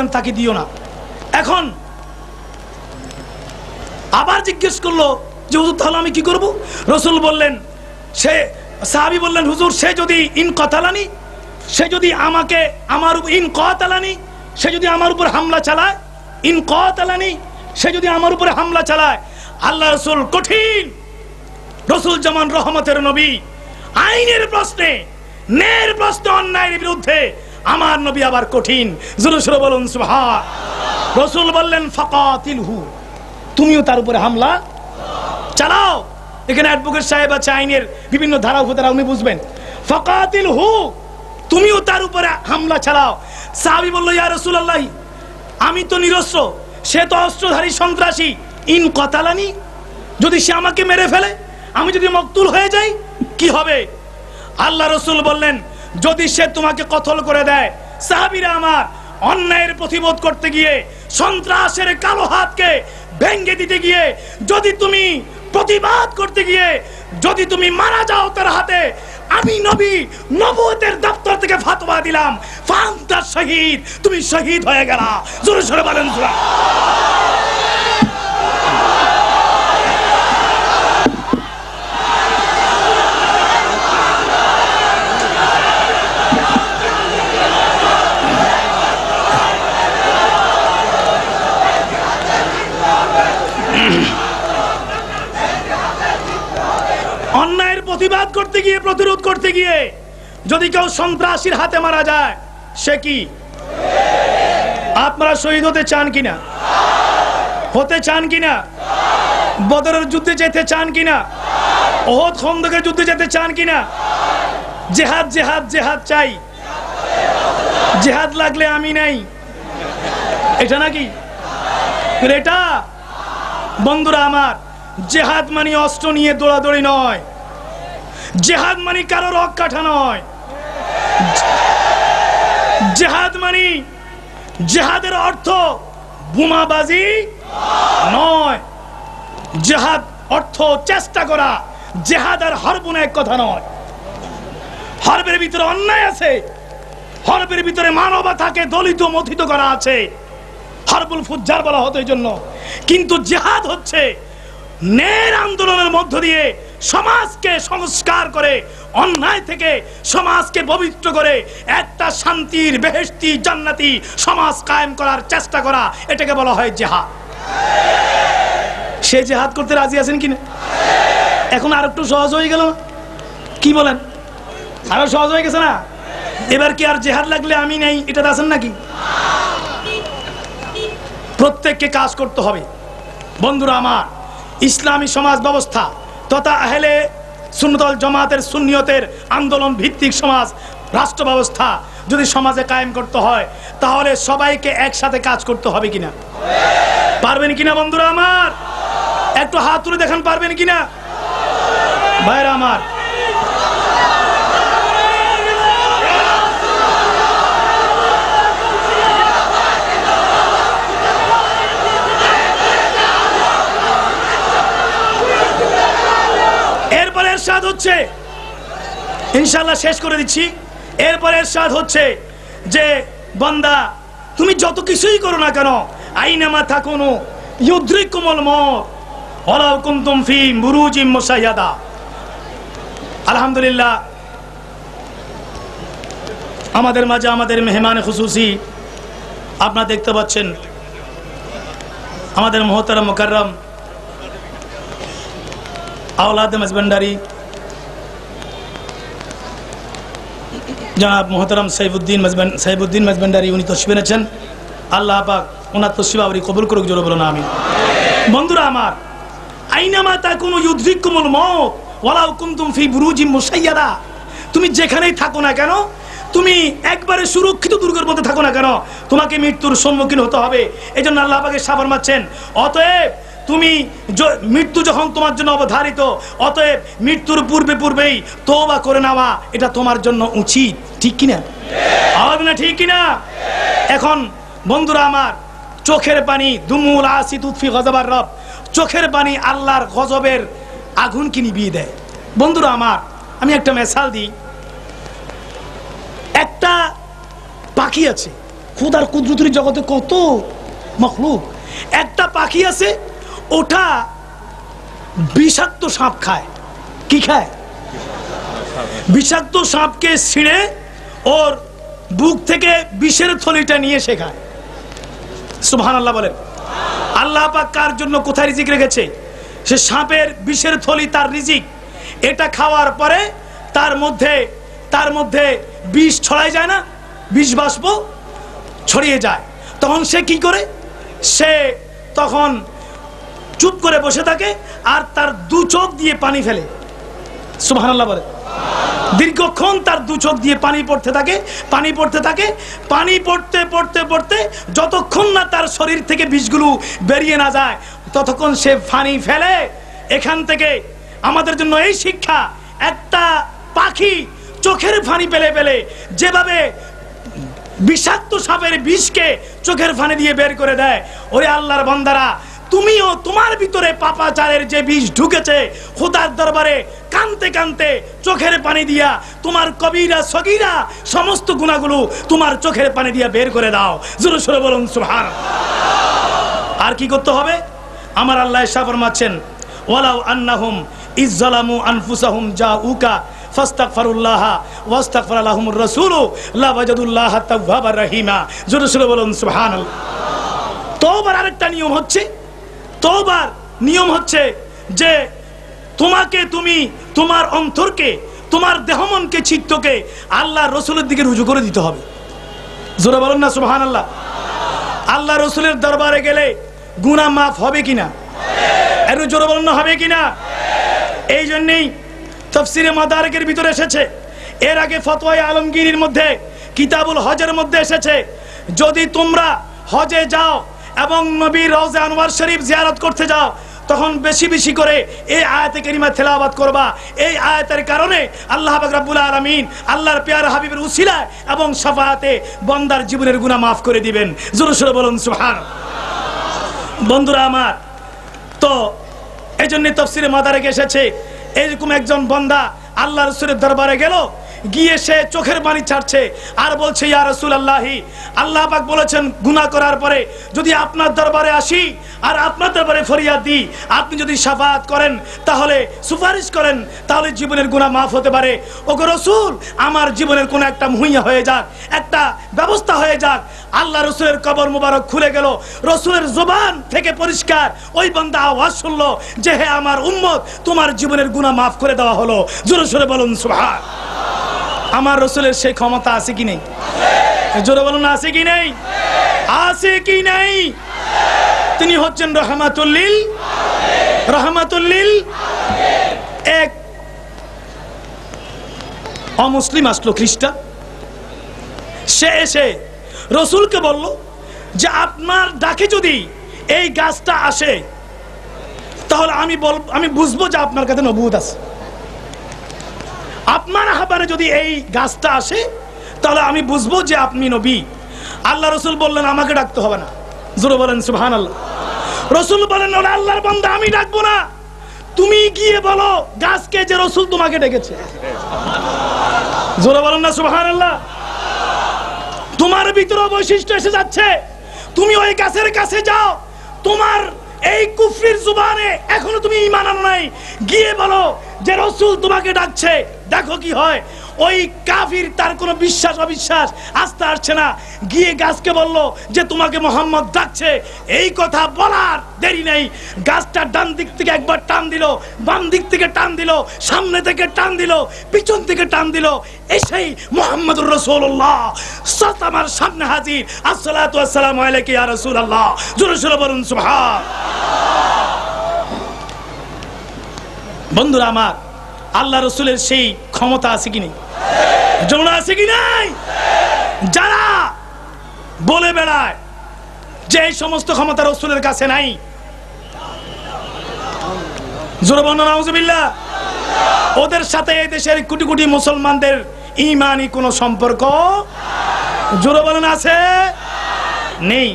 বললেন তাকে দিও না। এখন আবার জিজ্ঞেস করলো যে হুজুর তাহলে আমি কি করব? রাসূল বললেন, সে সাহাবী বললেন, হুজুর সে যদি ইন কাতালানি, সে যদি আমাকে আমার ইন কাতালানি, সে যদি আমার উপর হামলা চালায়, ইন কাতালানি, সে যদি আমার উপরে হামলা চালায়। আল্লাহ রাসূল কঠিন, রাসূল যেমন রহমতের নবী, আইনের প্রশ্নে, ন্যায়ের প্রশ্নে, অন্যায়ের বিরুদ্ধে আমার নবী আবার কঠিন। জোরে সোরে বলুন সুবহান। রাসূল বললেন ফাকাতিলহু, তুমিও তার উপরে হামলা চালাও। এখানে অ্যাডভোকেট সাহেব আছে, আইনের বিভিন্ন ধারা উপধারা উনি বুঝবেন। ফাকাতিলহু, তুমিও তার উপরে হামলা চালাও। সাহাবী বলল, ইয়া রাসূলুল্লাহ, আমি তো নিরস্ত্র, সে তো অস্ত্রধারী সন্ত্রাসী। ইন কাতালানি, যদি সে আমাকে মেরে ফেলে, আমি যদি মকতুল হয়ে যাই কি হবে? আল্লাহ রাসূল বললেন, যদি সে তোমাকে কতল করে দেয়। সাহাবীরা আমার, অন্যায়ের প্রতিবাদ করতে গিয়ে, সন্ত্রাসের কালো হাতকে ভেঙে দিতে গিয়ে, যদি তুমি প্রতিবাদ করতে গিয়ে যদি তুমি মারা যাও তার হাতে, আমি নবী নবুয়তের দপ্তর থেকে ফতোয়া দিলাম, ফান্তা শহীদ, তুমি শহীদ হয়ে গেলা। জোরে জোরে বলেন অন্যায়ের প্রতিবাদ করতে গিয়ে, প্রতিরোধ করতে গিয়ে যদি কেউ সন্ত্রাসীর হাতে মারা যায়, সে কি? আপনারা শহীদ হতে চান কিনা? হতে চান কিনা? বদরের যুদ্ধে যেতে চান কিনা? ওহদ খন্দকের যুদ্ধে যেতে চান কিনা? জিহাদ জিহাদ জিহাদ চাই, জিহাদ লাগলে আমি নাই, এটা নাকি? এটা বন্ধুরা আমার, জিহাদ মানে অস্ত্র নিয়ে দৌড়াদৌড়ি নয়, জিহাদ মানে কারো রক কাটা নয়, জিহাদ মানে, জিহাদের অর্থ বোমাবাজি নয়, জিহাদ অর্থ চেষ্টা করা। জিহাদ আর হরবুন এক কথা নয়। হরবের ভিতরে অন্যায় আছে, হরবের ভিতরে মানবতাকে দলিত মথিত করা আছে, হরবুল ফুজ্জার বলা হতো এই জন্য। কিন্তু জিহাদ হচ্ছে ন্যায়ের আন্দোলনের মধ্য দিয়ে সমাজকে সংস্কার করে, অন্যায় থেকে সমাজকে পবিত্র করে একটা শান্তির, বেহেশতি, জান্নাতি সমাজ কায়েম করার চেষ্টা করা, এটাকে বলা হয় জিহাদ। সে জিহাদ করতে রাজি আছেন কিনা? এখন আর একটু সহজ হয়ে গেল, কি বলেন? আরো সহজ হয়ে গেছে না? এবার কি আর জিহাদ লাগলে আমি নেই এটা আছেন নাকি? প্রত্যেককে কাজ করতে হবে। বন্ধুরা আমার, ইসলামী সমাজ ব্যবস্থা তথা আহলে সুন্নাত ওয়াল জামাতের সুন্নিয়তের আন্দোলন ভিত্তিক সমাজ রাষ্ট্র ব্যবস্থা যদি সমাজে কায়েম করতে হয়, তাহলে সবাইকে একসাথে কাজ করতে হবে কিনা? পারবেন কিনা বন্ধুরা আমার? একটু হাত তুলে দেখেন, পারবেন কিনা ভাইরা আমার? এরপরে ইরশাদ হচ্ছে, ইনশাআল্লাহ শেষ করে দিচ্ছি। এরপরে ইরশাদ হচ্ছে যে বান্দা, তুমি যত কিছুই করো না কেন, আইনামা তাকুনু ইউদরিকুমুল মউত ওয়ালাউ কুনতুম ফি বুরুজিম মুশাইয়াদা। আলহামদুলিল্লাহ, আমাদের মাঝে আমাদের মেহমান খুসুসি আপনারা দেখতে পাচ্ছেন, আমাদের মুহতারাম মুকাররম আওলাদে মাঝবান্ডারি জনাব মুহতারাম সাইফুদ্দিন মাঝবান্ডারি, উনি তশরিফ এনেছেন। আল্লাহ পাক ওনার তশরিফ আবরি কবুল করুক, জোরে বলুন আমিন। বন্ধুরা আমার, আইনামা তাকুনু ইউদরিকুমুল মউত ওয়ালাউ কুনতুম ফি বুরুজিম মুশাইয়াদা, তুমি যেখানেই থাকো না কেন, তুমি একবারে সুরক্ষিত দুর্গের মধ্যে থাকো না কেন, তোমাকে মৃত্যুর সম্মুখীন হতে হবে। এই জন্য আল্লাহ পাকের সাবর মারছেন, অতএব তুমি মৃত্যু যখন তোমার জন্য অবধারিত, অতএব মৃত্যুর পূর্বে পূর্বেই তওবা করে নেওয়া এটা তোমার জন্য উচিত। ঠিক কিনা? আওয়াজ না ঠিক কিনা? এখন বন্ধুরা আমার, চোখের পানি দুমুল আসি তুতফি গজবার রব, চোখের পানি আল্লাহর গজবের আগুনকে নিভিয়ে দেয়। বন্ধুরা আমার, আমি একটা মিসাল দিই। একটা পাখি আছে, খুদার কুদরতের জগতে কত মখলুক। একটা পাখি আছে, ওটা বিষাক্ত সাপ খায়। কি খায়? বিষাক্ত সাপকে ছিঁড়ে ওর বুক থেকে বিষের থলিটা নিয়ে সে খায়। সুবহানাল্লাহ বলেন। আল্লাহ পাক কার জন্য কোথায় রিজিক রেখেছে? সে সাপের বিষের থলি তার রিজিক। এটা খাওয়ার পরে তার মধ্যে বিষ ছড়ায় যায় না, বিষ বাষ্প ছড়িয়ে যায়। তখন সে কি করে? সে তখন চুপ করে বসে থাকে আর তার দু চোখ দিয়ে পানি ফেলে। সুবহানাল্লাহ বলে। দীর্ঘক্ষণ তার দু চোখ দিয়ে পানি পড়তে থাকে। পানি পড়তে পড়তে যতক্ষণ না তার শরীর থেকে বিষগুলো বেরিয়ে না যায় ততক্ষণ সে পানি ফেলে। এখান থেকে আমাদের জন্য এই শিক্ষা, একটা পাখি চোখের পানি পেলে যেভাবে বিষাক্ত সাপের বিষকে চোখের পানি দিয়ে বের করে দেয়, ওরে আল্লাহর বান্দারা, তুমিও তোমার ভিতরে পাপাচারের যে বিষ ঢুকেছে, খোদার দরবারে কানতে কানতে চোখের পানি দিয়া তোমার কবিরা সগীরা সমস্ত গুনাহগুলো তোমার চোখের পানি দিয়া বের করে দাও। জোরে সোরে বলুন সুবহানাল্লাহ। আর কি করতে হবে? আমার আল্লাহ ইরশাদ ফরমাচ্ছেন, ওয়ালাউ আন্নাহুম ইযযালামু আনফুসাহুম জাউকা ফাস্তাগফিরুল্লাহ ওয়াস্তাগফারা লাহুমুর রাসূলু লাওয়াজাদুল্লাহা তাওয়াবার রহিমা। জোরে সোরে বলুন সুবহানাল্লাহ। তওবার আরেকটা নিয়ম হচ্ছে যে তুমি তোমার অন্তরকে, তোমার দেহমনকে, চিত্তকে আল্লাহ রসুলের দিকে রুজু করে দিতে হবে। জোরে বলুন না সুবহানাল্লাহ। আল্লাহ রসুলের দরবারে গেলে গুনাহ মাফ হবে কিনা? একটু জোরে বলুন না, হবে কিনা? এই জন্যই তাফসীরে মাদারিকের ভিতরে এসেছে, এর আগে ফতোয়া আলমগীরের মধ্যে, কিতাবুল হজের মধ্যে এসেছে, যদি তোমরা হজে যাও এবং নবীর রওজা আনোয়ার শরীফ জিয়ারত করতে যাও তখন বেশি বেশি করে এই আয়াতে কারিমা তেলাওয়াত করবা। এই আয়াতের কারণে আল্লাহ পাক রব্বুল আলামিন আল্লাহর প্যারা হাবিবের উসিলায় এবং শাফাআতে বান্দার জীবনের গুনাহ মাফ করে দিবেন। জোরে সোরে বলুন সুবহানাল্লাহ। বন্ধুরা আমার, তো এইজন্য তাফসীরে মাদারিকে এসেছে, এরকম একজন বান্দা আল্লাহ রাসূলের দরবারে গেল, গিয়ে সে চোখের পানি ছাড়ছে আর বলছে, ইয়া রাসূলুল্লাহি, আল্লাহ পাক বলেছেন গুনাহ করার পরে যদি আপনার দরবারে আসি আর আপনার দরবারে ফরিয়াদ দিই, আপনি যদি শাফাআত করেন, তাহলে সুপারিশ করেন, তাহলে জীবনের গুনাহ মাফ হতে পারে। ওগো রাসূল, আমার জীবনের কোন একটা মুহিয়া হয়ে যাক, একটা ব্যবস্থা হয়ে যাক। আল্লাহ রাসূলের কবর মুবারক খুলে গেল, রাসূলের জবান থেকে পরিষ্কার ওই বান্দা আওয়াজ শুনলো যে, হে আমার উম্মত, তোমার জীবনের গুনাহ মাফ করে দেওয়া হলো। জোরে সোরে বলুন সুবহানাল্লাহ। আমার রসুলের সেই ক্ষমতা আছে কি নেই? জোরে বলুন, আছে কি নেই? আছে কি নেই? তিনি হচ্ছেন রহমাতুল লিল। এক অমুসলিম আসলো, খ্রিস্টান, সে এসে রসুলকে বলল যে আপনার ডাকে যদি এই গাছটা আসে তাহলে আমি বুঝবো যে আপনার কাছে নবুয়ত আছে। আপনার আহ্বানে যদি এই গাছটা আসে তাহলে আমি বুঝবো যে আপনি নবী। আল্লাহ রসুল বললেন, আমাকে ডাকতে হবে না। জোরে বলেন সুবহানাল্লাহ। রসুল বলেন, ওরে আল্লাহর বান্দা, আমি ডাকবো না, তুমি গিয়ে বলো গাছকে যে রসুল তোমাকে ডেকেছে। জোরে বলেন না সুবহানাল্লাহ। তোমার ভিতরে বৈশিষ্ট্য এসে যাচ্ছে, তুমি ওই গাছের কাছে যাও, তোমার এই কুফরির জুবানে এখনো তুমি ঈমান আনো নাই, গিয়ে বলো যে রসুল তোমাকে ডাকছে। দেখো কি হয়। ওই কাফির, তার কোনো বিশ্বাস অবিশ্বাস আস্থা আসছে না, গিয়ে গাছকে বলল যে তোমাকে মোহাম্মদ ডাকছে। এই কথা বলার দেরি নেই, গাছটা ডান দিক থেকে একবার টান দিল, বাম দিক থেকে টান দিল, সামনে থেকে টান দিল, পিছন থেকে টান দিল, এসেই মুহাম্মদুর রাসূলুল্লাহ আমার সামনে হাজির। আসসালাতু ওয়াসসালামু আলাইকা ইয়া রাসূলুল্লাহ। জোরে সোরে বলুন সুবহানাল্লাহ। বন্ধুরা আমার, আল্লাহ রসুলের সেই ক্ষমতা আছে কি নেই? জোর আছে কি নাই? যারা বলে বেড়ায় যে এই সমস্ত ক্ষমতা রসুলের কাছে নাই, জোরে বলুন নাউজুবিল্লাহ, ওদের সাথে এই দেশের কোটি কোটি মুসলমানদের ঈমানি কোনো সম্পর্ক, জোরে বলুন, আছে? নেই।